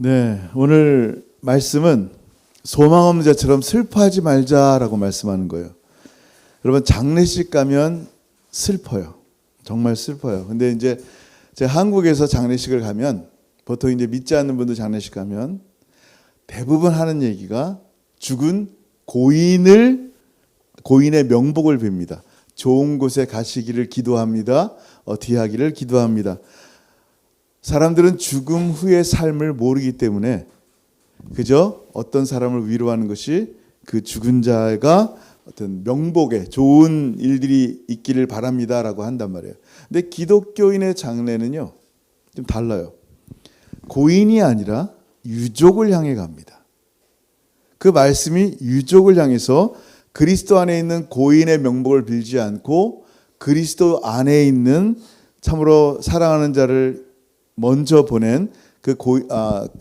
네, 오늘 말씀은 소망 없는 자처럼 슬퍼하지 말자라고 말씀하는 거예요. 여러분, 장례식 가면 슬퍼요. 정말 슬퍼요. 근데 이제 제가 한국에서 장례식을 가면 보통 이제 믿지 않는 분들 장례식 가면 대부분 하는 얘기가 죽은 고인의 명복을 빕니다. 좋은 곳에 가시기를 기도합니다. 뒤하기를 기도합니다. 사람들은 죽음 후의 삶을 모르기 때문에 그저 어떤 사람을 위로하는 것이 그 죽은 자가 어떤 명복에 좋은 일들이 있기를 바랍니다라고 한단 말이에요. 근데 기독교인의 장례는요 좀 달라요. 고인이 아니라 유족을 향해 갑니다. 그 말씀이 유족을 향해서 그리스도 안에 있는 고인의 명복을 빌지 않고 그리스도 안에 있는 참으로 사랑하는 자를 먼저 보낸 그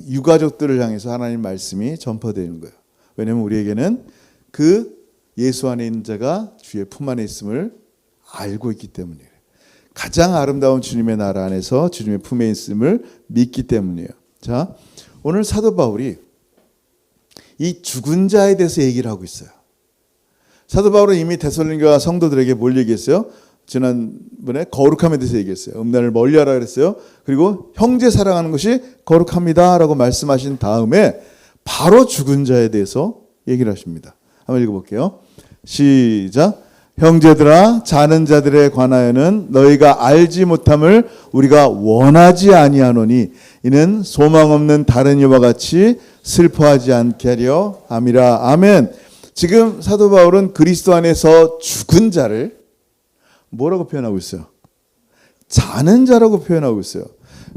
유가족들을 향해서 하나님 말씀이 전파되는 거예요. 왜냐하면 우리에게는 그 예수 안에 있는 자가 주의 품 안에 있음을 알고 있기 때문이에요. 가장 아름다운 주님의 나라 안에서 주님의 품에 있음을 믿기 때문이에요. 자, 오늘 사도 바울이 이 죽은 자에 대해서 얘기를 하고 있어요. 사도 바울은 이미 데살로니가 성도들에게 뭘 얘기했어요? 지난번에 거룩함에 대해서 얘기했어요. 음란을 멀리하라 그랬어요. 그리고 형제 사랑하는 것이 거룩합니다라고 말씀하신 다음에 바로 죽은 자에 대해서 얘기를 하십니다. 한번 읽어볼게요. 시작. 형제들아, 자는 자들에 관하여는 너희가 알지 못함을 우리가 원하지 아니하노니 이는 소망 없는 다른 이와 같이 슬퍼하지 않게 하려 함이라. 아멘. 지금 사도 바울은 그리스도 안에서 죽은 자를 뭐라고 표현하고 있어요? 자는 자라고 표현하고 있어요.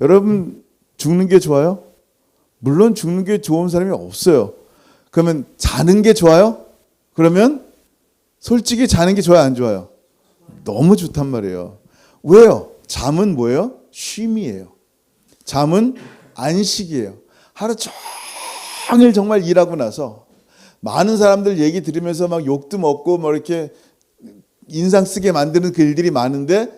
여러분, 죽는 게 좋아요? 물론 죽는 게 좋은 사람이 없어요. 그러면 자는 게 좋아요? 그러면 솔직히 자는 게 좋아요, 안 좋아요? 너무 좋단 말이에요. 왜요? 잠은 뭐예요? 쉼이에요. 잠은 안식이에요. 하루 종일 정말 일하고 나서 많은 사람들 얘기 들으면서 막 욕도 먹고 뭐 이렇게 인상 쓰게 만드는 그 일들이 많은데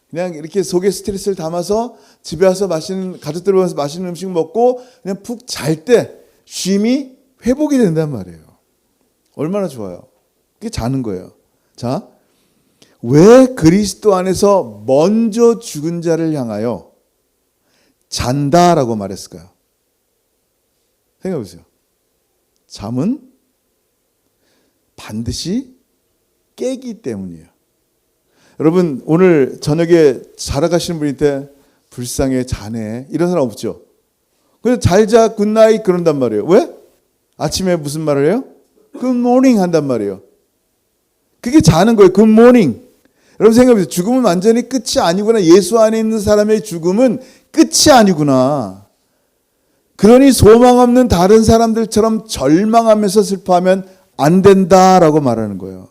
그냥 이렇게 속에 스트레스를 담아서 집에 와서 가족들 와서 맛있는 음식 먹고 그냥 푹 잘 때 쉼이 회복이 된단 말이에요. 얼마나 좋아요. 그게 자는 거예요. 자, 왜 그리스도 안에서 먼저 죽은 자를 향하여 잔다라고 말했을까요? 생각해 보세요. 잠은 반드시 깨기 때문이에요. 여러분, 오늘 저녁에 자러 가시는 분한테 불쌍해, 자네 이런 사람 없죠? 그래서 잘자 굿나잇 그런단 말이에요. 왜? 아침에 무슨 말을 해요? 굿모닝 한단 말이에요. 그게 자는 거예요. 굿모닝. 여러분 생각해보세요. 죽음은 완전히 끝이 아니구나. 예수 안에 있는 사람의 죽음은 끝이 아니구나. 그러니 소망 없는 다른 사람들처럼 절망하면서 슬퍼하면 안 된다라고 말하는 거예요.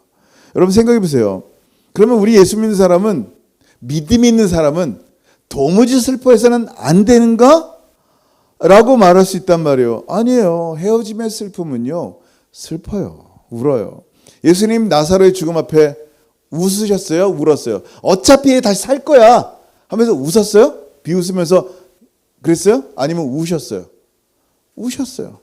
여러분 생각해 보세요. 그러면 우리 예수 믿는 사람은, 믿음이 있는 사람은 도무지 슬퍼해서는 안 되는가? 라고 말할 수 있단 말이에요. 아니에요. 헤어짐의 슬픔은요, 슬퍼요. 울어요. 예수님 나사로의 죽음 앞에 웃으셨어요? 울었어요? 어차피 다시 살 거야 하면서 웃었어요? 비웃으면서 그랬어요? 아니면 우셨어요? 우셨어요.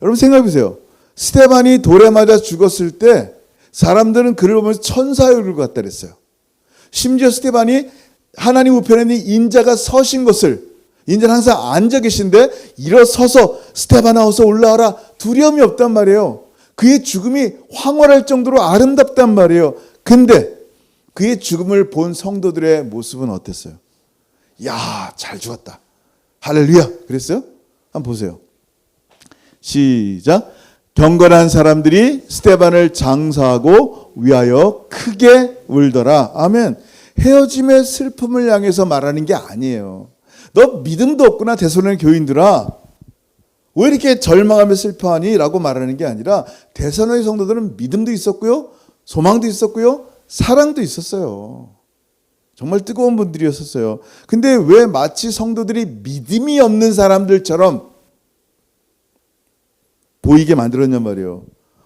여러분 생각해 보세요. 스데반이 돌에 맞아 죽었을 때 사람들은 그를 보면서 천사의 얼굴 같다 그랬어요. 심지어 스데반이 하나님 우편에 있는 인자가 서신 것을, 인자는 항상 앉아 계신데 일어서서 스데반아 어서 올라와라, 두려움이 없단 말이에요. 그의 죽음이 황홀할 정도로 아름답단 말이에요. 근데 그의 죽음을 본 성도들의 모습은 어땠어요? 야, 잘 죽었다. 할렐루야. 그랬어요? 한번 보세요. 시작. 경건한 사람들이 스데반을 장사하고 위하여 크게 울더라. 아멘. 헤어짐의 슬픔을 향해서 말하는 게 아니에요. 너 믿음도 없구나 데살로니가 교인들아. 왜 이렇게 절망하며 슬퍼하니? 라고 말하는 게 아니라 데살로니가 성도들은 믿음도 있었고요, 소망도 있었고요, 사랑도 있었어요. 정말 뜨거운 분들이었어요. 근데 왜 마치 성도들이 믿음이 없는 사람들처럼 보이게 만들었냔 말이에요.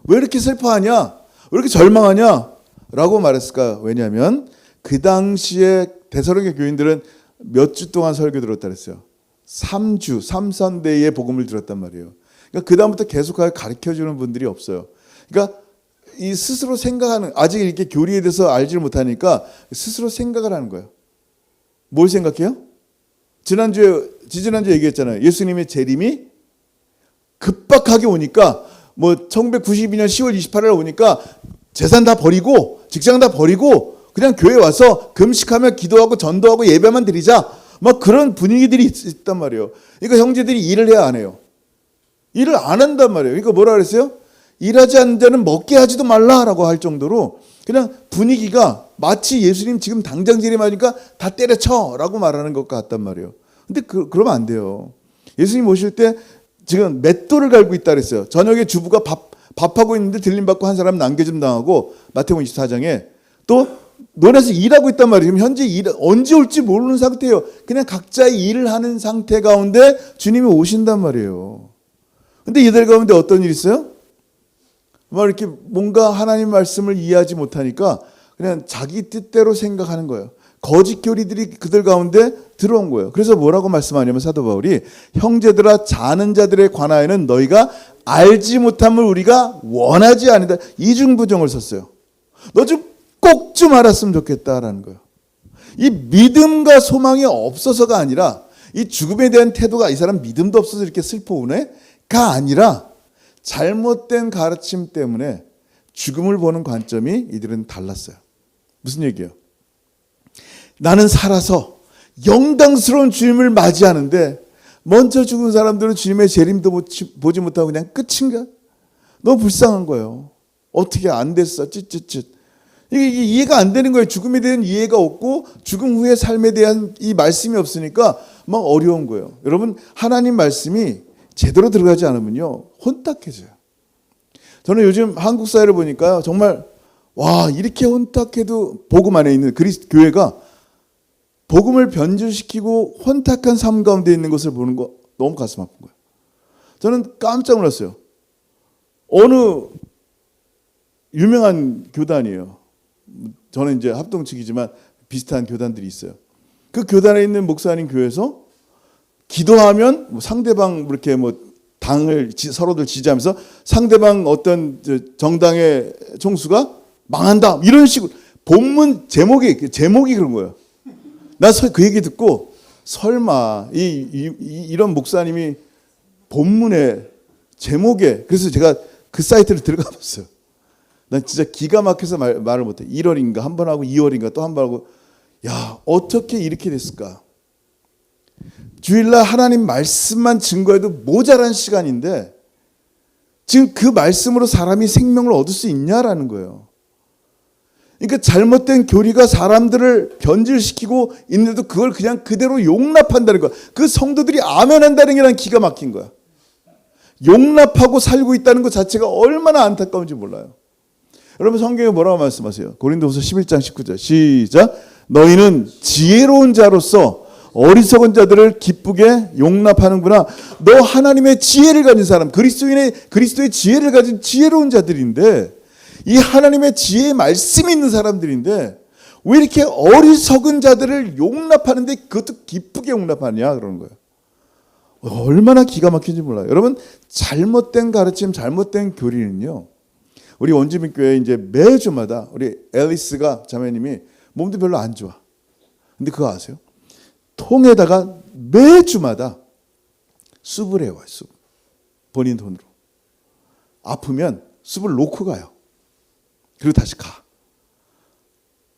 왜 이렇게 슬퍼하냐? 왜 이렇게 절망하냐? 라고 말했을까? 왜냐하면 그 당시에 데살로니가 교인들은 몇 주 동안 설교 들었다 그랬어요. 3주, 3선대의 복음을 들었단 말이에요. 그러니까 그 다음부터 계속하게 가르쳐주는 분들이 없어요. 그러니까 이 스스로 생각하는, 아직 이렇게 교리에 대해서 알지를 못하니까 스스로 생각을 하는 거예요. 뭘 생각해요? 지지난주에 얘기했잖아요. 예수님의 재림이 급박하게 오니까 뭐 1992년 10월 28일 오니까 재산 다 버리고 직장 다 버리고 그냥 교회 와서 금식하며 기도하고 전도하고 예배만 드리자, 막 그런 분위기들이 있단 말이에요. 그러니까 형제들이 일을 해야 안 해요. 일을 안 한단 말이에요. 그러니까 뭐라 그랬어요? 일하지 않는 자는 먹게 하지도 말라라고 할 정도로 그냥 분위기가 마치 예수님 지금 당장 재림하니까 다 때려쳐라고 말하는 것 같단 말이에요. 근데 그러면 안 돼요. 예수님 오실 때 지금 맷돌을 갈고 있다 그랬어요. 저녁에 주부가 밥하고 있는데 들림받고 한 사람 남겨줌 당하고 마태복음 24장에 또 논에서 일하고 있단 말이에요. 지금 현재 언제 올지 모르는 상태예요. 그냥 각자의 일을 하는 상태 가운데 주님이 오신단 말이에요. 근데 이들 가운데 어떤 일이 있어요? 막 이렇게 뭔가 하나님 말씀을 이해하지 못하니까 그냥 자기 뜻대로 생각하는 거예요. 거짓 교리들이 그들 가운데 들어온 거예요. 그래서 뭐라고 말씀하냐면 사도 바울이 형제들아 자는 자들에 관하여는 너희가 알지 못함을 우리가 원하지 아니다. 이중부정을 썼어요. 너 좀 꼭 좀 알았으면 좋겠다라는 거예요. 이 믿음과 소망이 없어서가 아니라 이 죽음에 대한 태도가 이 사람 믿음도 없어서 이렇게 슬퍼오네가 아니라 잘못된 가르침 때문에 죽음을 보는 관점이 이들은 달랐어요. 무슨 얘기예요? 나는 살아서 영광스러운 주님을 맞이하는데 먼저 죽은 사람들은 주님의 재림도 보지 못하고 그냥 끝인가? 너무 불쌍한 거예요. 어떻게 안 됐어? 쯧쯧쯧. 이게 이해가 안 되는 거예요. 죽음에 대한 이해가 없고 죽음 후의 삶에 대한 이 말씀이 없으니까 막 어려운 거예요. 여러분, 하나님 말씀이 제대로 들어가지 않으면요 혼탁해져요. 저는 요즘 한국 사회를 보니까 정말 와, 이렇게 혼탁해도 복음 안에 있는 그리스도 교회가 복음을 변질시키고 혼탁한 삶 가운데 있는 것을 보는 거 너무 가슴 아픈 거예요. 저는 깜짝 놀랐어요. 어느 유명한 교단이에요. 저는 이제 합동 측이지만 비슷한 교단들이 있어요. 그 교단에 있는 목사님 교회에서 기도하면 뭐 상대방 이렇게 뭐 당을 서로들 지지하면서 상대방 어떤 정당의 총수가 망한다 이런 식으로 본문 제목이 그런 거예요. 나 그 얘기 듣고 설마 이런 목사님이 본문의 제목에, 그래서 제가 그 사이트를 들어가 봤어요. 난 진짜 기가 막혀서 말을 못해. 1월인가 한 번 하고 2월인가 또 한 번 하고, 야 어떻게 이렇게 됐을까? 주일날 하나님 말씀만 증거해도 모자란 시간인데 지금 그 말씀으로 사람이 생명을 얻을 수 있냐라는 거예요. 그러니까 잘못된 교리가 사람들을 변질시키고 있는데도 그걸 그냥 그대로 용납한다는 거야. 그 성도들이 아멘한다는 게 난 기가 막힌 거야. 용납하고 살고 있다는 것 자체가 얼마나 안타까운지 몰라요. 여러분, 성경에 뭐라고 말씀하세요? 고린도후서 11장 19절 시작. 너희는 지혜로운 자로서 어리석은 자들을 기쁘게 용납하는구나. 너 하나님의 지혜를 가진 사람, 그리스도의 지혜를 가진 지혜로운 자들인데, 이 하나님의 지혜의 말씀이 있는 사람들인데 왜 이렇게 어리석은 자들을 용납하는데 그것도 기쁘게 용납하냐 그러는 거예요. 얼마나 기가 막힌지 몰라요. 여러분, 잘못된 가르침, 잘못된 교리는요, 우리 원주민교회 이제 매주마다 우리 앨리스가 자매님이 몸도 별로 안 좋아. 근데 그거 아세요? 통에다가 매주마다 숲을 해와요. 숲. 본인 돈으로. 아프면 숲을 놓고 가요. 그리고 다시 가.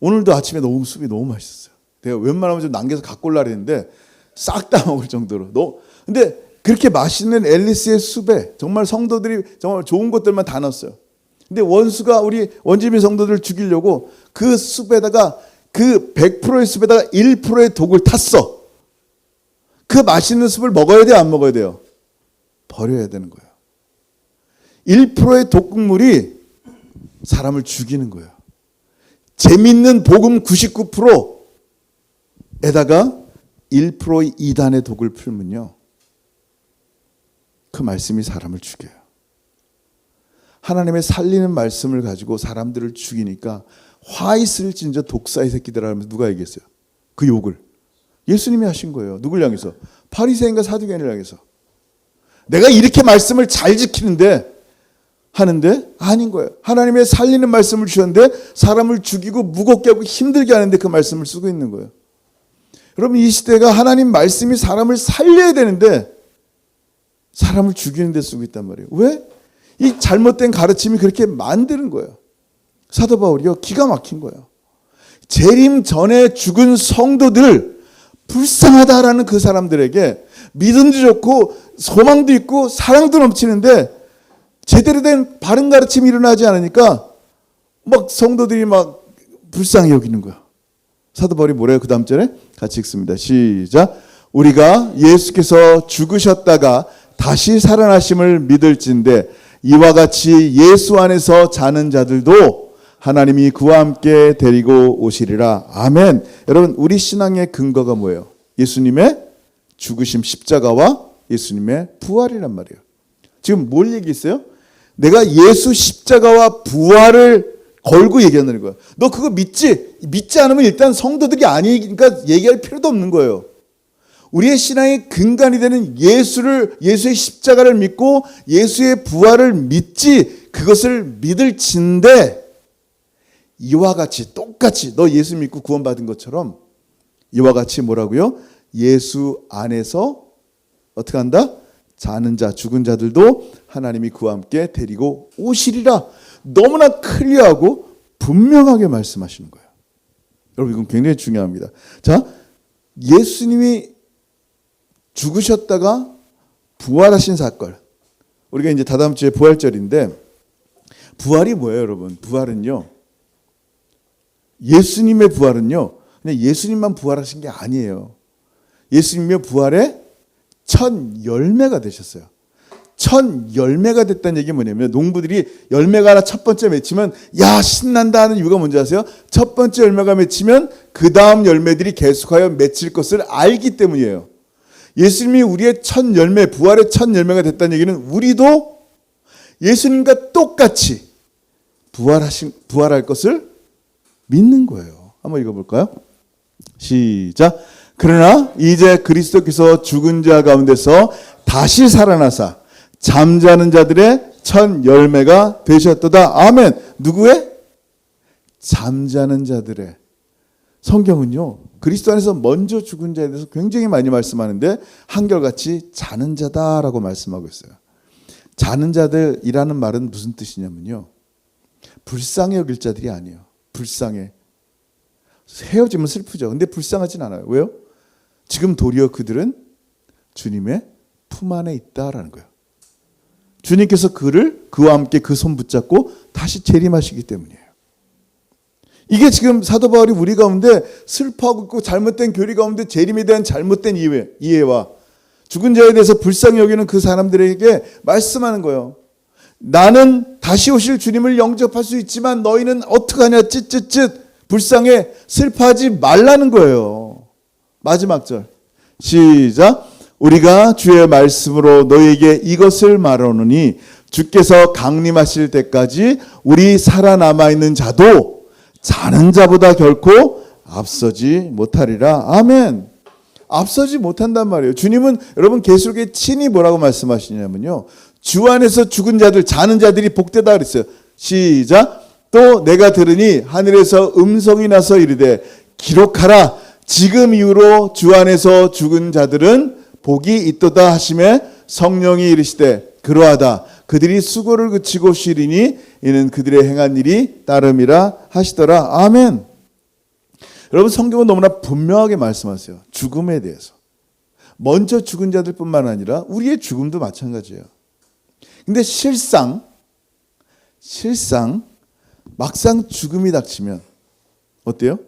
오늘도 아침에 숲이 너무 맛있었어요. 내가 웬만하면 좀 남겨서 갖고 올라 그랬는데 싹 다 먹을 정도로. 근데 그렇게 맛있는 앨리스의 숲에 정말 성도들이 정말 좋은 것들만 다 넣었어요. 근데 원수가 우리 원주민 성도들을 죽이려고 그 숲에다가, 그 100%의 숲에다가 1%의 독을 탔어. 그 맛있는 숲을 먹어야 돼요, 안 먹어야 돼요? 버려야 되는 거예요. 1%의 독극물이 사람을 죽이는 거예요. 재밌는 복음 99%에다가 1%의 이단의 독을 풀면요, 그 말씀이 사람을 죽여요. 하나님의 살리는 말씀을 가지고 사람들을 죽이니까 화 있을진저 독사의 새끼들아 하면서 누가 얘기했어요? 그 욕을. 예수님이 하신 거예요. 누굴 향해서? 바리새인과 사두개인을 향해서. 내가 이렇게 말씀을 잘 지키는데 하는데 아닌 거예요. 하나님의 살리는 말씀을 주셨는데 사람을 죽이고 무겁게 하고 힘들게 하는데 그 말씀을 쓰고 있는 거예요. 여러분, 이 시대가 하나님 말씀이 사람을 살려야 되는데 사람을 죽이는 데 쓰고 있단 말이에요. 왜? 이 잘못된 가르침이 그렇게 만드는 거예요. 사도 바울이요, 기가 막힌 거예요. 재림 전에 죽은 성도들, 불쌍하다라는 그 사람들에게 믿음도 좋고 소망도 있고 사랑도 넘치는데 제대로 된 바른 가르침이 일어나지 않으니까 막 성도들이 막 불쌍히 여기는 거야. 사도 바울이 뭐래요? 그 다음 절에 같이 읽습니다. 시작. 우리가 예수께서 죽으셨다가 다시 살아나심을 믿을진데 이와 같이 예수 안에서 자는 자들도 하나님이 그와 함께 데리고 오시리라. 아멘. 여러분, 우리 신앙의 근거가 뭐예요? 예수님의 죽으심 십자가와 예수님의 부활이란 말이에요. 지금 뭘 얘기했어요? 내가 예수 십자가와 부활을 걸고 얘기하는 거예요. 너 그거 믿지? 믿지 않으면 일단 성도들이 아니니까 얘기할 필요도 없는 거예요. 우리의 신앙의 근간이 되는 예수의 십자가를 믿고 예수의 부활을 믿지, 그것을 믿을진데 이와 같이 똑같이 너 예수 믿고 구원받은 것처럼 이와 같이 뭐라고요? 예수 안에서 어떻게 한다? 자는 자, 죽은 자들도 하나님이 그와 함께 데리고 오시리라. 너무나 클리어하고 분명하게 말씀하시는 거예요. 여러분, 이건 굉장히 중요합니다. 자, 예수님이 죽으셨다가 부활하신 사건. 우리가 이제 다다음 주에 부활절인데 부활이 뭐예요, 여러분? 부활은요, 예수님의 부활은요, 그냥 예수님만 부활하신 게 아니에요. 예수님의 부활의 첫 열매가 되셨어요. 첫 열매가 됐다는 얘기 뭐냐면, 농부들이 열매가 하나 첫 번째 맺히면 야 신난다 하는 이유가 뭔지 아세요? 첫 번째 열매가 맺히면 그 다음 열매들이 계속하여 맺힐 것을 알기 때문이에요. 예수님이 우리의 첫 열매, 부활의 첫 열매가 됐다는 얘기는 우리도 예수님과 똑같이 부활할 것을 믿는 거예요. 한번 읽어볼까요? 시작. 그러나 이제 그리스도께서 죽은 자 가운데서 다시 살아나사 잠자는 자들의 첫 열매가 되셨도다. 아멘. 누구의? 잠자는 자들의. 성경은요, 그리스도 안에서 먼저 죽은 자에 대해서 굉장히 많이 말씀하는데 한결같이 자는 자다라고 말씀하고 있어요. 자는 자들이라는 말은 무슨 뜻이냐면요, 불쌍해 여길 자들이 아니에요. 불쌍해. 헤어지면 슬프죠. 근데 불쌍하진 않아요. 왜요? 지금 도리어 그들은 주님의 품 안에 있다라는 거예요. 주님께서 그와 함께 그 손 붙잡고 다시 재림하시기 때문이에요. 이게 지금 사도 바울이 우리 가운데 슬퍼하고 있고 잘못된 교리 가운데 재림에 대한 잘못된 이해와 죽은 자에 대해서 불쌍히 여기는 그 사람들에게 말씀하는 거예요. 나는 다시 오실 주님을 영접할 수 있지만 너희는 어떡하냐, 쯧쯧쯧, 불쌍해, 슬퍼하지 말라는 거예요. 마지막 절 시작. 우리가 주의 말씀으로 너희에게 이것을 말하노니 주께서 강림하실 때까지 우리 살아남아 있는 자도 자는 자보다 결코 앞서지 못하리라. 아멘. 앞서지 못한단 말이에요. 주님은 여러분 계시록에 친히 뭐라고 말씀하시냐면요, 주 안에서 죽은 자들, 자는 자들이 복되다 그랬어요. 시작. 또 내가 들으니 하늘에서 음성이 나서 이르되 기록하라. 지금 이후로 주 안에서 죽은 자들은 복이 있도다 하시매 성령이 이르시되 그러하다. 그들이 수고를 그치고 쉬리니 이는 그들의 행한 일이 따름이라 하시더라. 아멘. 여러분, 성경은 너무나 분명하게 말씀하세요. 죽음에 대해서. 먼저 죽은 자들뿐만 아니라 우리의 죽음도 마찬가지예요. 근데 실상 막상 죽음이 닥치면 어때요?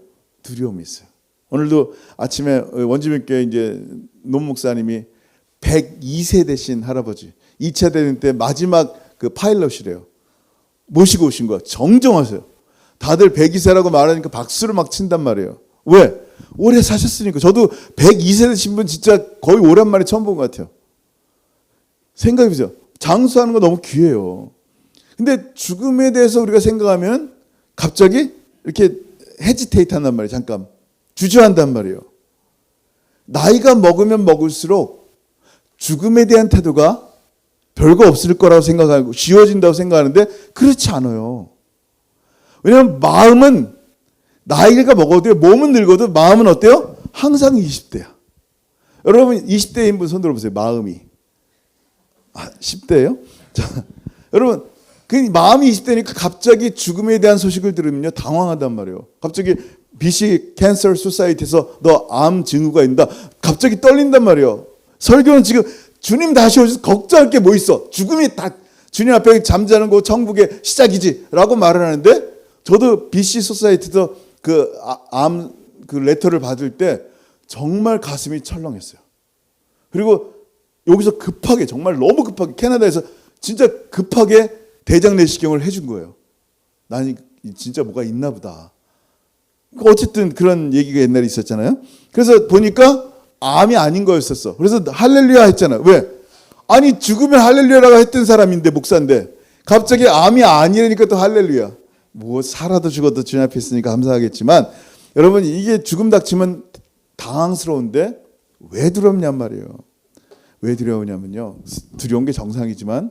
두려움이 있어요. 오늘도 아침에 원주민교회 이제 논 목사님이 102세 되신 할아버지, 2차 대전 때 마지막 그 파일럿이래요. 모시고 오신 거야. 정정하세요. 다들 102세라고 말하니까 박수를 막 친단 말이에요. 왜? 오래 사셨으니까. 저도 102세 되신 분 진짜 거의 오랜만에 처음 본 것 같아요. 생각해보세요. 장수하는 거 너무 귀해요. 근데 죽음에 대해서 우리가 생각하면 갑자기 이렇게 헤지테이트 한단 말이에요. 잠깐 주저한단 말이에요. 나이가 먹으면 먹을수록 죽음에 대한 태도가 별거 없을 거라고 생각하고 쉬워진다고 생각하는데 그렇지 않아요. 왜냐하면 마음은 나이가 먹어도 몸은 늙어도 마음은 어때요? 항상 20대야. 여러분 20대인 분 손 들어보세요. 마음이. 10대예요? 자, 여러분 그 마음이 20대니까 갑자기 죽음에 대한 소식을 들으면요 당황하단 말이에요. 갑자기 BC 캔서 소사이티에서 너 암 증후가 있다. 갑자기 떨린단 말이에요. 설교는 지금 주님 다시 오셔서 걱정할 게 뭐 있어? 죽음이 다 주님 앞에 잠자는 거 천국의 시작이지라고 말을 하는데 저도 BC 소사이티에서 암 레터를 받을 때 정말 가슴이 철렁했어요. 그리고 여기서 급하게 정말 너무 급하게 캐나다에서 진짜 급하게 대장 내시경을 해준 거예요. 나는 진짜 뭐가 있나 보다. 어쨌든 그런 얘기가 옛날에 있었잖아요. 그래서 보니까 암이 아닌 거였었어. 그래서 할렐루야 했잖아. 왜? 아니 죽으면 할렐루야라고 했던 사람인데 목사인데 갑자기 암이 아니라니까 또 할렐루야. 뭐 살아도 죽어도 주님 앞에 있으니까 감사하겠지만 여러분 이게 죽음 닥치면 당황스러운데 왜 두렵냔 말이에요. 왜 두려우냐면요. 두려운 게 정상이지만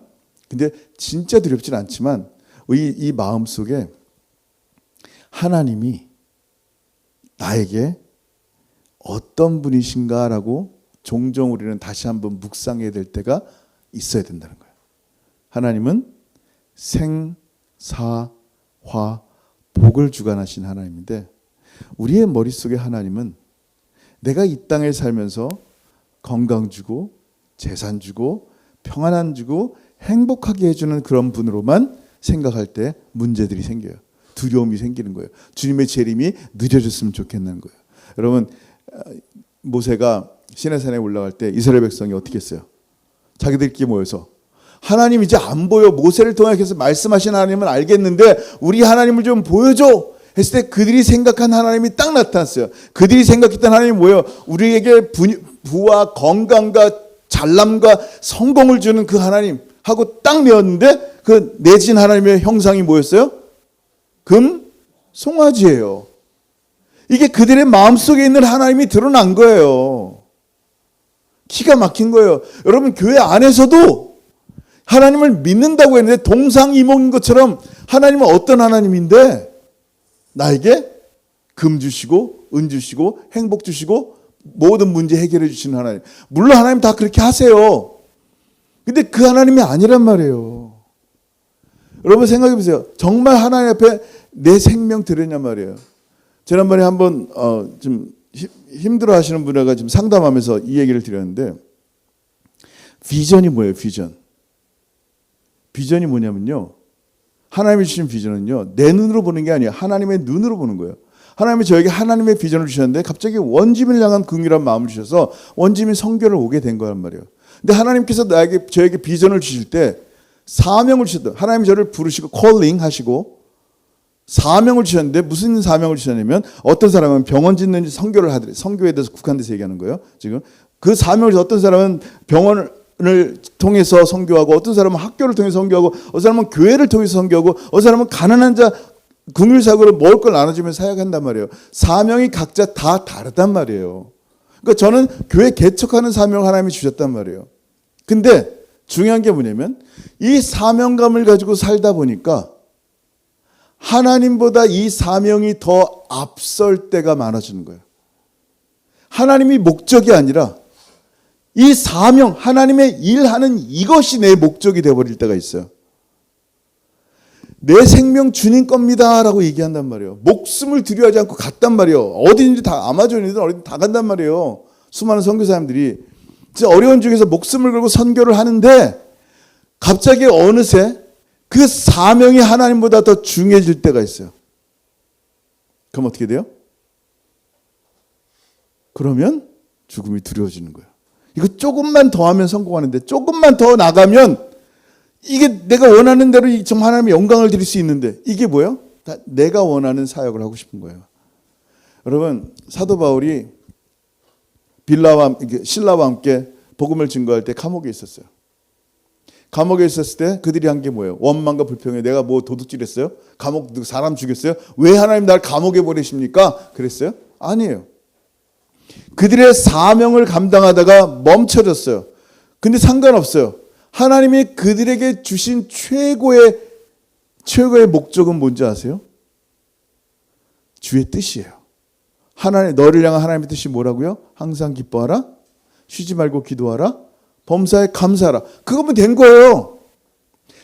근데 진짜 두렵진 않지만 이 마음 속에 하나님이 나에게 어떤 분이신가라고 종종 우리는 다시 한번 묵상해야 될 때가 있어야 된다는 거예요. 하나님은 생, 사, 화, 복을 주관하신 하나님인데 우리의 머릿속에 하나님은 내가 이 땅에 살면서 건강 주고 재산 주고 평안한 주고 행복하게 해주는 그런 분으로만 생각할 때 문제들이 생겨요. 두려움이 생기는 거예요. 주님의 재림이 늦어졌으면 좋겠는 거예요. 여러분 모세가 시내산에 올라갈 때 이스라엘 백성이 어떻게 했어요? 자기들끼리 모여서 하나님 이제 안 보여. 모세를 통해서 말씀하신 하나님은 알겠는데 우리 하나님을 좀 보여줘 했을 때 그들이 생각한 하나님이 딱 나타났어요. 그들이 생각했던 하나님이 뭐예요? 우리에게 부와 건강과 잘남과 성공을 주는 그 하나님 하고 딱 내었는데 그 내진 하나님의 형상이 뭐였어요? 금, 송아지예요. 이게 그들의 마음속에 있는 하나님이 드러난 거예요. 기가 막힌 거예요. 여러분 교회 안에서도 하나님을 믿는다고 했는데 동상이몽인 것처럼 하나님은 어떤 하나님인데 나에게 금 주시고 은 주시고 행복 주시고 모든 문제 해결해 주시는 하나님. 물론 하나님 다 그렇게 하세요. 근데 그 하나님이 아니란 말이에요. 여러분 생각해 보세요. 정말 하나님 앞에 내 생명 드렸냔 말이에요. 지난번에 한번 좀 힘들어 하시는 분과 지금 상담하면서 이 얘기를 드렸는데 비전이 뭐예요? 비전이 뭐냐면요. 하나님이 주신 비전은요. 내 눈으로 보는 게 아니에요. 하나님의 눈으로 보는 거예요. 하나님이 저에게 하나님의 비전을 주셨는데 갑자기 원주민을 향한 긍휼한 마음을 주셔서 원주민 선교를 오게 된 거란 말이에요. 근데 하나님께서 저에게 비전을 주실 때 사명을 주셨다. 하나님이 저를 부르시고 콜링 하시고 사명을 주셨는데 무슨 사명을 주셨냐면 어떤 사람은 병원 짓는 선교를 하더래. 선교에 대해서 국한돼서 얘기하는 거예요. 지금 그 사명을 주셔서 어떤 사람은 병원을 통해서 선교하고 어떤 사람은 학교를 통해서 선교하고 어떤 사람은 교회를 통해서 선교하고 어떤 사람은 가난한 자 긍휼사고를 먹을 걸 나눠주면서 사역한단 말이에요. 사명이 각자 다 다르단 말이에요. 그러니까 저는 교회 개척하는 사명을 하나님이 주셨단 말이에요. 근데 중요한 게 뭐냐면 이 사명감을 가지고 살다 보니까 하나님보다 이 사명이 더 앞설 때가 많아지는 거예요. 하나님이 목적이 아니라 이 사명, 하나님의 일하는 이것이 내 목적이 되어버릴 때가 있어요. 내 생명 주님 겁니다 라고 얘기한단 말이에요. 목숨을 두려워하지 않고 갔단 말이에요. 어디든지 다 아마존이든 어디든 다 간단 말이에요. 수많은 선교사님들이 진짜 어려운 중에서 목숨을 걸고 선교를 하는데 갑자기 어느새 그 사명이 하나님보다 더 중요해질 때가 있어요. 그럼 어떻게 돼요? 그러면 죽음이 두려워지는 거예요. 이거 조금만 더 하면 성공하는데 조금만 더 나가면 이게 내가 원하는 대로 정말 하나님의 영광을 드릴 수 있는데 이게 뭐예요? 다 내가 원하는 사역을 하고 싶은 거예요. 여러분 사도 바울이 신라와 함께 복음을 증거할 때 감옥에 있었어요. 감옥에 있었을 때 그들이 한 게 뭐예요? 원망과 불평에 내가 뭐 도둑질했어요? 사람 죽였어요? 왜 하나님 날 감옥에 보내십니까? 그랬어요? 아니에요. 그들의 사명을 감당하다가 멈춰졌어요. 근데 상관없어요. 하나님이 그들에게 주신 최고의 목적은 뭔지 아세요? 주의 뜻이에요. 너를 향한 하나님의 뜻이 뭐라고요? 항상 기뻐하라, 쉬지 말고 기도하라, 범사에 감사하라. 그거면 된 거예요.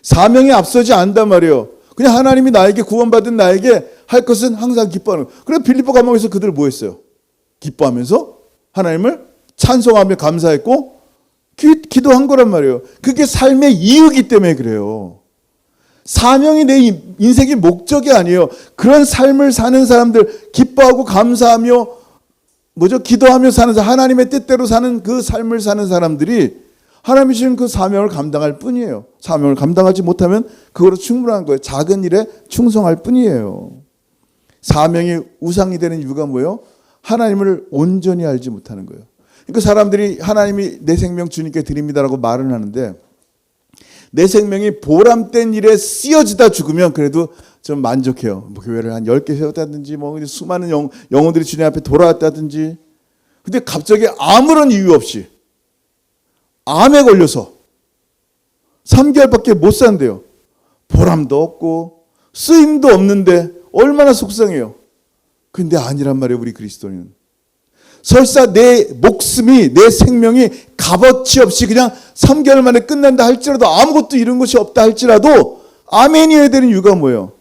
사명이 앞서지 않단 말이에요. 그냥 하나님이 나에게 구원받은 나에게 할 것은 항상 기뻐하는 거예요. 그래서 빌립보 감옥에서 그들 뭐 했어요? 기뻐하면서 하나님을 찬송하며 감사했고 기도한 거란 말이에요. 그게 삶의 이유이기 때문에 그래요. 사명이 내 인생의 목적이 아니에요. 그런 삶을 사는 사람들, 기뻐하고 감사하며 기도하며 사는 사람, 하나님의 뜻대로 사는 그 삶을 사는 사람들이 하나님이 주신 그 사명을 감당할 뿐이에요. 사명을 감당하지 못하면 그거로 충분한 거예요. 작은 일에 충성할 뿐이에요. 사명이 우상이 되는 이유가 뭐예요? 하나님을 온전히 알지 못하는 거예요. 그러니까 사람들이 하나님이 내 생명 주님께 드립니다라고 말은 하는데 내 생명이 보람된 일에 쓰여지다 죽으면 그래도 좀 만족해요. 교회를 한 10개 세웠다든지 수많은 영혼들이 주님 앞에 돌아왔다든지. 근데 갑자기 아무런 이유 없이 암에 걸려서 3개월밖에 못 산대요. 보람도 없고 쓰임도 없는데 얼마나 속상해요. 근데 아니란 말이에요. 우리 그리스도인은. 설사 내 목숨이, 내 생명이 값어치 없이 그냥 3개월 만에 끝난다 할지라도, 아무것도 이룬 것이 없다 할지라도 아멘이어야 되는 이유가 뭐예요?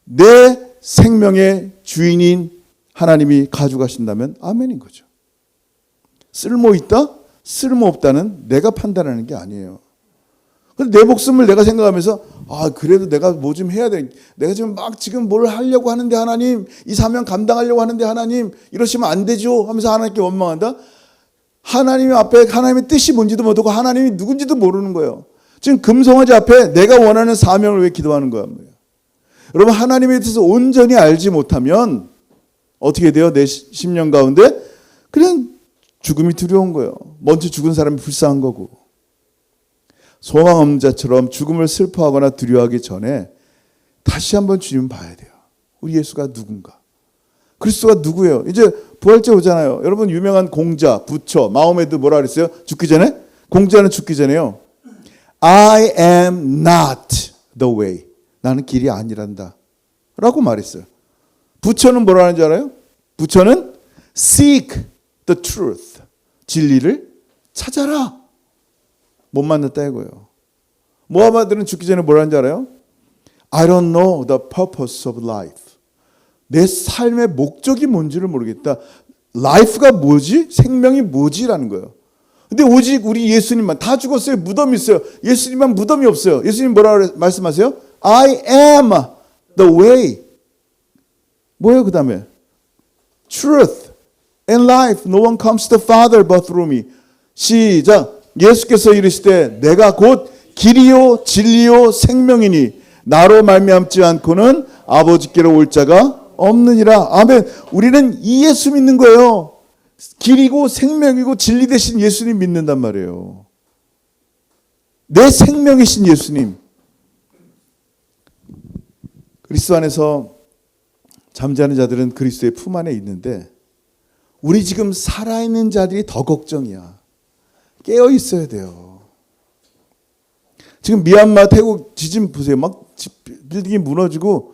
내 생명의 주인인 하나님이 가져가신다면 아멘인 거죠. 쓸모있다? 쓸모없다는 내가 판단하는 게 아니에요. 내 목숨을 내가 생각하면서 그래도 내가 뭐 좀 해야 돼. 내가 지금 뭘 하려고 하는데 하나님, 이 사명 감당하려고 하는데 하나님, 이러시면 안 되죠 하면서 하나님께 원망한다. 하나님 앞에 하나님의 뜻이 뭔지도 모르고 하나님이 누군지도 모르는 거예요. 지금 금송아지 앞에 내가 원하는 사명을 왜 기도하는 거야? 여러분, 하나님의 뜻을 온전히 알지 못하면 어떻게 돼요? 내 심령 가운데 그냥 죽음이 두려운 거예요. 먼저 죽은 사람이 불쌍한 거고. 소망 없는 자처럼 죽음을 슬퍼하거나 두려워하기 전에 다시 한번 주님 봐야 돼요. 우리 예수가 누군가? 그리스도가 누구예요? 이제 부활절 오잖아요. 여러분, 유명한 공자, 부처, 마호메드 뭐라 그랬어요? 죽기 전에? 공자는 죽기 전에요. I am not the way. 나는 길이 아니란다 라고 말했어요. 부처는 뭐라 하는지 알아요? 부처는 seek the truth. 진리를 찾아라. 못 만났다 이거예요. 모하바드는 죽기 전에 뭐라 하는지 알아요? I don't know the purpose of life. 내 삶의 목적이 뭔지를 모르겠다. life가 뭐지? 생명이 뭐지라는 거예요. 근데 오직 우리 예수님만, 다 죽었어요. 무덤이 있어요. 예수님만 무덤이 없어요. 예수님 뭐라고 말씀하세요? I am the way. 뭐예요 그 다음에? Truth and life. No one comes to the Father but through me. 시작. 예수께서 이르시되 내가 곧 길이요 진리요 생명이니 나로 말미암지 않고는 아버지께로 올 자가 없느니라. 아멘. 우리는 이 예수 믿는 거예요. 길이고 생명이고 진리 되신 예수님 믿는단 말이에요. 내 생명이신 예수님. 그리스도 안에서 잠자는 자들은 그리스도의 품 안에 있는데 우리 지금 살아있는 자들이 더 걱정이야. 깨어 있어야 돼요. 지금 미얀마, 태국 지진 보세요. 막 빌딩이 무너지고,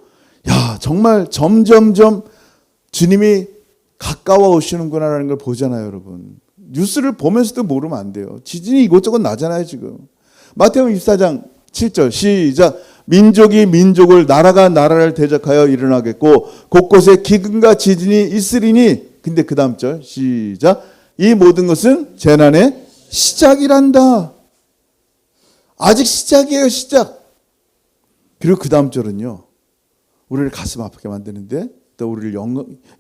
정말 점점점 주님이 가까워 오시는구나라는 걸 보잖아요, 여러분. 뉴스를 보면서도 모르면 안 돼요. 지진이 이곳저곳 나잖아요, 지금. 마태복음 24장 7절 시작. 민족이 민족을, 나라가 나라를 대적하여 일어나겠고 곳곳에 기근과 지진이 있으리니. 근데 그 다음 절 시작. 이 모든 것은 재난의 시작이란다. 아직 시작이에요, 시작. 그리고 그 다음 절은요, 우리를 가슴 아프게 만드는데 또 우리를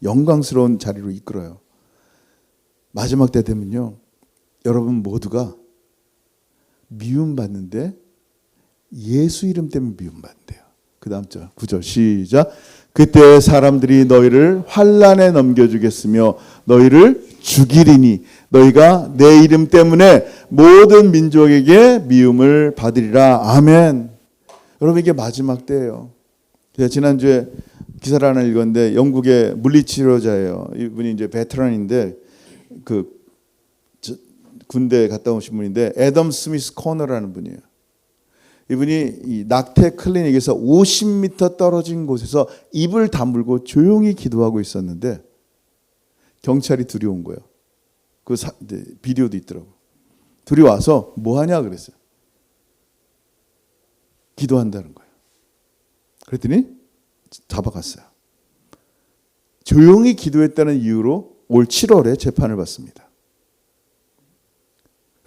영광스러운 자리로 이끌어요. 마지막 때 되면요, 여러분 모두가 미움받는데 예수 이름 때문에 미움받는대요. 그 다음 절 9절 시작. 그때 사람들이 너희를 환난에 넘겨주겠으며 너희를 죽이리니 너희가 내 이름 때문에 모든 민족에게 미움을 받으리라. 아멘. 여러분, 이게 마지막 때예요. 제가 지난주에 기사를 하나 읽었는데 영국의 물리치료자예요. 이분이 이제 베테랑인데 그 군대 갔다 오신 분인데 애덤 스미스 코너라는 분이에요. 이분이 이 낙태 클리닉에서 50m 떨어진 곳에서 입을 다물고 조용히 기도하고 있었는데 경찰이 둘이 온 거예요. 그 비디오도 있더라고. 둘이 와서 뭐 하냐 그랬어요. 기도한다는 거예요. 그랬더니 잡아갔어요. 조용히 기도했다는 이유로 올 7월에 재판을 받습니다.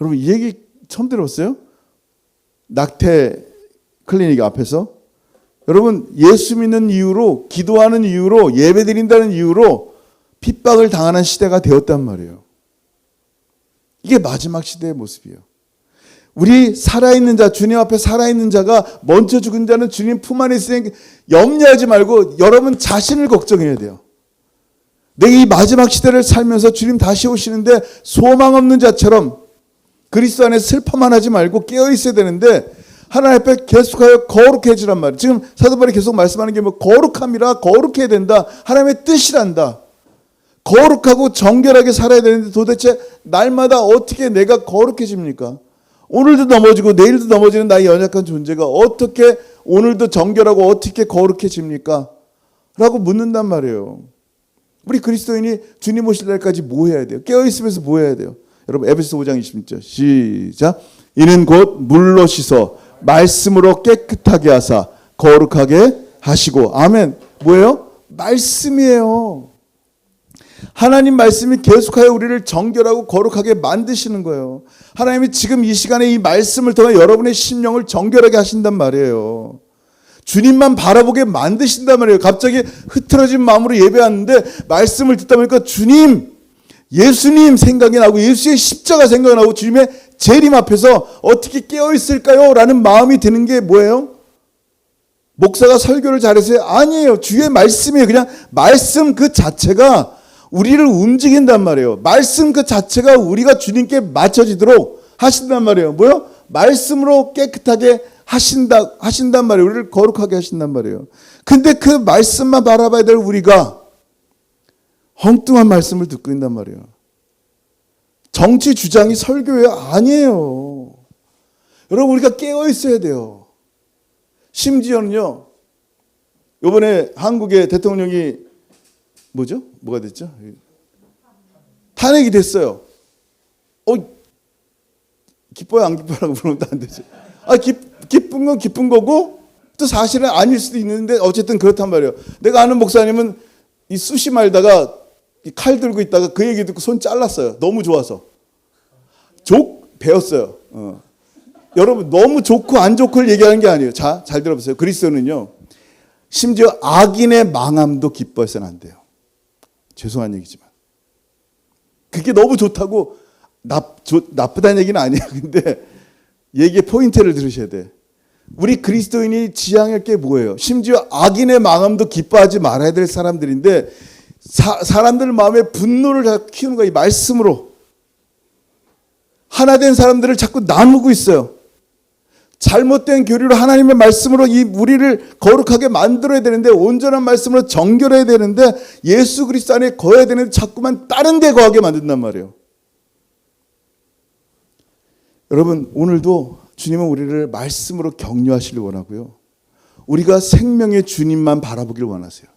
여러분 이 얘기 처음 들어봤어요? 낙태 클리닉 앞에서 여러분 예수 믿는 이유로 기도하는 이유로 예배 드린다는 이유로 핍박을 당하는 시대가 되었단 말이에요. 이게 마지막 시대의 모습이에요. 우리 살아있는 자, 주님 앞에 살아있는 자가 먼저 죽은 자는 주님 품 안에 있으니 염려하지 말고 여러분 자신을 걱정해야 돼요. 내가 이 마지막 시대를 살면서 주님 다시 오시는데 소망 없는 자처럼 그리스도 안에 슬퍼만 하지 말고 깨어 있어야 되는데 하나님 앞에 계속하여 거룩해지란 말이에요. 지금 사도 바울이 계속 말씀하는 게 뭐 거룩함이라 거룩해야 된다. 하나님의 뜻이란다. 거룩하고 정결하게 살아야 되는데 도대체 날마다 어떻게 내가 거룩해집니까? 오늘도 넘어지고 내일도 넘어지는 나의 연약한 존재가 어떻게 오늘도 정결하고 어떻게 거룩해집니까? 라고 묻는단 말이에요. 우리 그리스도인이 주님 오실 날까지 뭐 해야 돼요? 깨어있으면서 뭐 해야 돼요? 여러분 에베소 5장 26절 시작. 이는 곧 물로 씻어 말씀으로 깨끗하게 하사 거룩하게 하시고. 아멘. 뭐예요? 말씀이에요. 하나님 말씀이 계속하여 우리를 정결하고 거룩하게 만드시는 거예요. 하나님이 지금 이 시간에 이 말씀을 통해 여러분의 심령을 정결하게 하신단 말이에요. 주님만 바라보게 만드신단 말이에요. 갑자기 흐트러진 마음으로 예배하는데 말씀을 듣다 보니까 주님, 예수님 생각이 나고 예수의 십자가 생각이 나고 주님의 재림 앞에서 어떻게 깨어있을까요? 라는 마음이 드는 게 뭐예요? 목사가 설교를 잘해서요? 아니에요. 주의 말씀이에요. 그냥 말씀 그 자체가 우리를 움직인단 말이에요. 말씀 그 자체가 우리가 주님께 맞춰지도록 하신단 말이에요. 뭐요? 말씀으로 깨끗하게 하신단 말이에요. 우리를 거룩하게 하신단 말이에요. 근데 그 말씀만 바라봐야 될 우리가 엉뚱한 말씀을 듣고 있단 말이에요. 정치 주장이 설교예요? 아니에요. 여러분 우리가 깨어 있어야 돼요. 심지어는요. 이번에 한국의 대통령이 뭐죠? 뭐가 됐죠? 탄핵이 됐어요. 기뻐요 안 기뻐라고 물으면 안 되죠. 기쁜 건 기쁜 거고 또 사실은 아닐 수도 있는데 어쨌든 그렇단 말이에요. 내가 아는 목사님은 이 수시 말다가 이 칼 들고 있다가 그 얘기 듣고 손 잘랐어요. 너무 좋아서. 배웠어요. 여러분 너무 좋고 안 좋고를 얘기하는 게 아니에요. 자, 잘 들어보세요. 그리스도는요. 심지어 악인의 망함도 기뻐해서는 안 돼요. 죄송한 얘기지만. 그게 너무 좋다고 나쁘다는 얘기는 아니에요. 근데 얘기의 포인트를 들으셔야 돼. 우리 그리스도인이 지향할 게 뭐예요? 심지어 악인의 망함도 기뻐하지 말아야 될 사람들인데 사람들 마음에 분노를 키우는 거야. 이 말씀으로. 하나 된 사람들을 자꾸 나누고 있어요. 잘못된 교리로 하나님의 말씀으로 이 우리를 거룩하게 만들어야 되는데 온전한 말씀으로 정결해야 되는데 예수 그리스도 안에 거해야 되는데 자꾸만 다른 데 거하게 만든단 말이에요. 여러분 오늘도 주님은 우리를 말씀으로 격려하시길 원하고요. 우리가 생명의 주님만 바라보길 원하세요.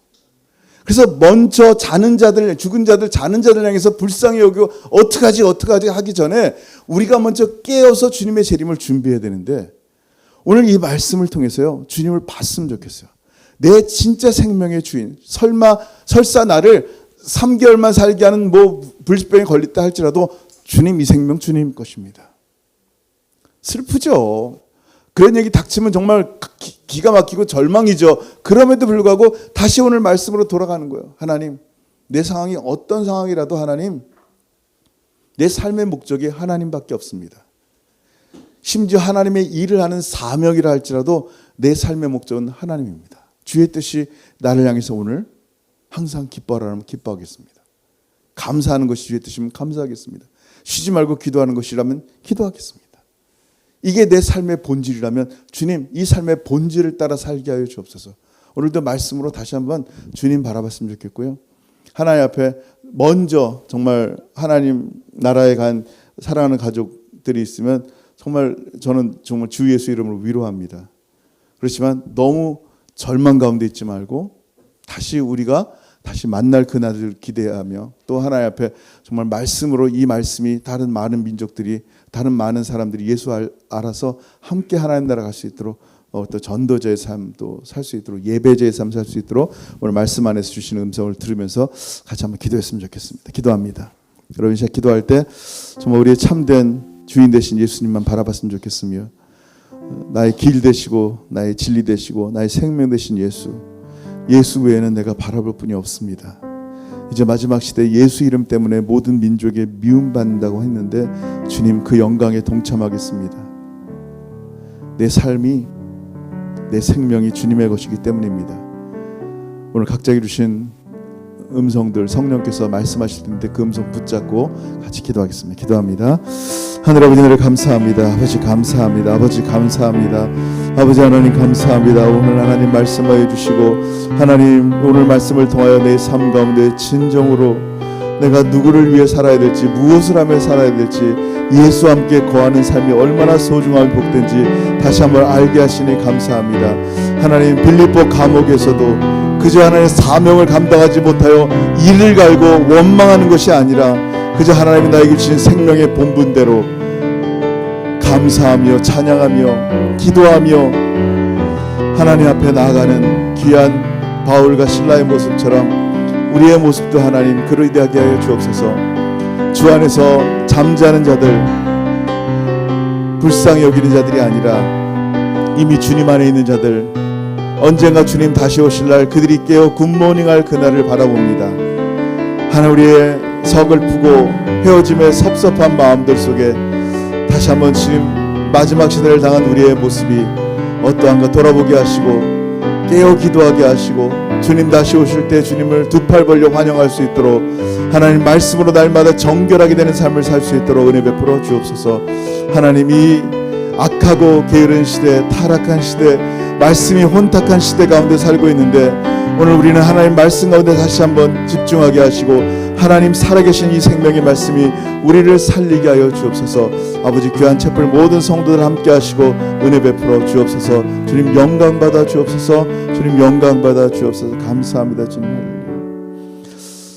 그래서 먼저 자는 자들, 죽은 자들, 자는 자들 향해서 불쌍히 여기고 어떡하지 하기 전에 우리가 먼저 깨어서 주님의 재림을 준비해야 되는데 오늘 이 말씀을 통해서요. 주님을 봤으면 좋겠어요. 내 진짜 생명의 주인. 설사 나를 3개월만 살게 하는 불치병에 걸렸다 할지라도 주님 이 생명 주님 것입니다. 슬프죠. 그런 얘기 닥치면 정말 기가 막히고 절망이죠. 그럼에도 불구하고 다시 오늘 말씀으로 돌아가는 거예요. 하나님, 내 상황이 어떤 상황이라도 하나님, 내 삶의 목적이 하나님밖에 없습니다. 심지어 하나님의 일을 하는 사명이라 할지라도 내 삶의 목적은 하나님입니다. 주의 뜻이 나를 향해서 오늘 항상 기뻐하라면 기뻐하겠습니다. 감사하는 것이 주의 뜻이면 감사하겠습니다. 쉬지 말고 기도하는 것이라면 기도하겠습니다. 이게 내 삶의 본질이라면 주님 이 삶의 본질을 따라 살게 하여 주옵소서. 오늘도 말씀으로 다시 한번 주님 바라봤으면 좋겠고요. 하나님 앞에 먼저 정말 하나님 나라에 간 사랑하는 가족들이 있으면 정말 저는 정말 주 예수 이름으로 위로합니다. 그렇지만 너무 절망 가운데 있지 말고 우리가 다시 만날 그날을 기대하며 또 하나님 앞에 정말 말씀으로 이 말씀이 다른 많은 민족들이 다른 많은 사람들이 예수 알아서 함께 하나님 나라 갈 수 있도록 또 전도자의 삶도 살 수 있도록 예배자의 삶 살 수 있도록 오늘 말씀 안에서 주시는 음성을 들으면서 같이 한번 기도했으면 좋겠습니다. 기도합니다. 여러분 시작 기도할 때 정말 우리의 참된 주인 되신 예수님만 바라봤으면 좋겠으며 나의 길 되시고 나의 진리 되시고 나의 생명 되신 예수 외에는 내가 바라볼 분이 없습니다. 이제 마지막 시대 예수 이름 때문에 모든 민족에 미움받는다고 했는데 주님 그 영광에 동참하겠습니다. 내 삶이 내 생명이 주님의 것이기 때문입니다. 오늘 각자에게 주신 음성들 성령께서 말씀하실 텐데 그 음성 붙잡고 같이 기도하겠습니다. 기도합니다. 하늘 아버지 나를 감사합니다. 아버지 감사합니다. 아버지 감사합니다. 아버지 하나님 감사합니다. 오늘 하나님 말씀하여 주시고 하나님 오늘 말씀을 통하여 내 삶 가운데 진정으로 내가 누구를 위해 살아야 될지 무엇을 하며 살아야 될지 예수와 함께 거하는 삶이 얼마나 소중하고 복된지 다시 한번 알게 하시니 감사합니다. 하나님 빌립보 감옥에서도 그저 하나님의 사명을 감당하지 못하여 이를 갈고 원망하는 것이 아니라 그저 하나님이 나에게 주신 생명의 본분대로 감사하며 찬양하며 기도하며 하나님 앞에 나아가는 귀한 바울과 실라의 모습처럼 우리의 모습도 하나님 그러하게 하여 주옵소서. 주 안에서 잠자는 자들 불쌍히 여기는 자들이 아니라 이미 주님 안에 있는 자들 언젠가 주님 다시 오실 날 그들이 깨어 굿모닝할 그날을 바라봅니다. 하나 우리의 서글프고 헤어짐의 섭섭한 마음들 속에 다시 한번 주님 마지막 시대를 당한 우리의 모습이 어떠한가 돌아보게 하시고 깨어 기도하게 하시고 주님 다시 오실 때 주님을 두 팔 벌려 환영할 수 있도록 하나님 말씀으로 날마다 정결하게 되는 삶을 살 수 있도록 은혜 베풀어 주옵소서. 하나님 이 악하고 게으른 시대 타락한 시대 말씀이 혼탁한 시대 가운데 살고 있는데 오늘 우리는 하나님 말씀 가운데 다시 한번 집중하게 하시고 하나님 살아계신 이 생명의 말씀이 우리를 살리게 하여 주옵소서. 아버지 귀한 촛불 모든 성도들 함께 하시고 은혜 베풀어 주옵소서. 주님 영광 받아 주옵소서. 주님 영광 받아 주옵소서. 감사합니다 주님.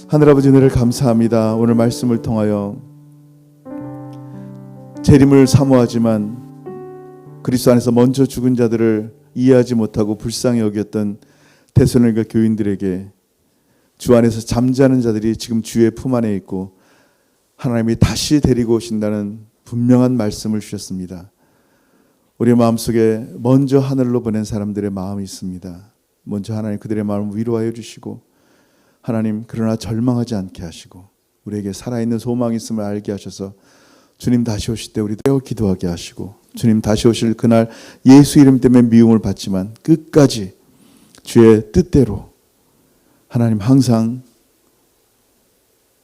하늘아버지 은혜를 감사합니다. 오늘 말씀을 통하여 재림을 사모하지만 그리스도 안에서 먼저 죽은 자들을 이해하지 못하고 불쌍히 여겼던 데살로니가 교인들에게 주 안에서 잠자는 자들이 지금 주의 품 안에 있고 하나님이 다시 데리고 오신다는 분명한 말씀을 주셨습니다. 우리의 마음속에 먼저 하늘로 보낸 사람들의 마음이 있습니다. 먼저 하나님 그들의 마음을 위로하여 주시고 하나님 그러나 절망하지 않게 하시고 우리에게 살아있는 소망이 있음을 알게 하셔서 주님 다시 오실 때 우리 떼어 기도하게 하시고 주님 다시 오실 그날 예수 이름 때문에 미움을 받지만 끝까지 주의 뜻대로 하나님 항상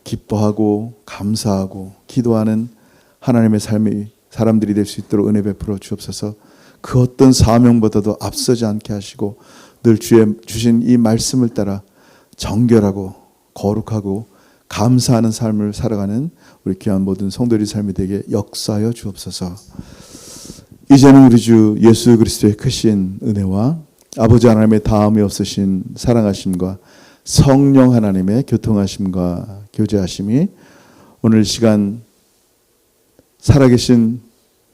기뻐하고 감사하고 기도하는 하나님의 삶의 사람들이 될 수 있도록 은혜 베풀어 주옵소서. 그 어떤 사명보다도 앞서지 않게 하시고 늘 주의 주신 이 말씀을 따라 정결하고 거룩하고 감사하는 삶을 살아가는 우리 귀한 모든 성도들의 삶이 되게 역사하여 주옵소서. 이제는 우리 주 예수 그리스도의 크신 은혜와 아버지 하나님의 다함이 없으신 사랑하심과 성령 하나님의 교통하심과 교제하심이 오늘 시간 살아계신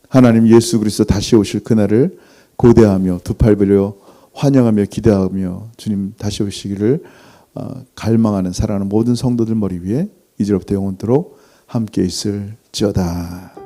하나님 예수 그리스도 다시 오실 그날을 고대하며 두 팔 벌려 환영하며 기대하며 주님 다시 오시기를 갈망하는 사랑하는 모든 성도들 머리 위에 이제로부터 영원토록 함께 있을지어다.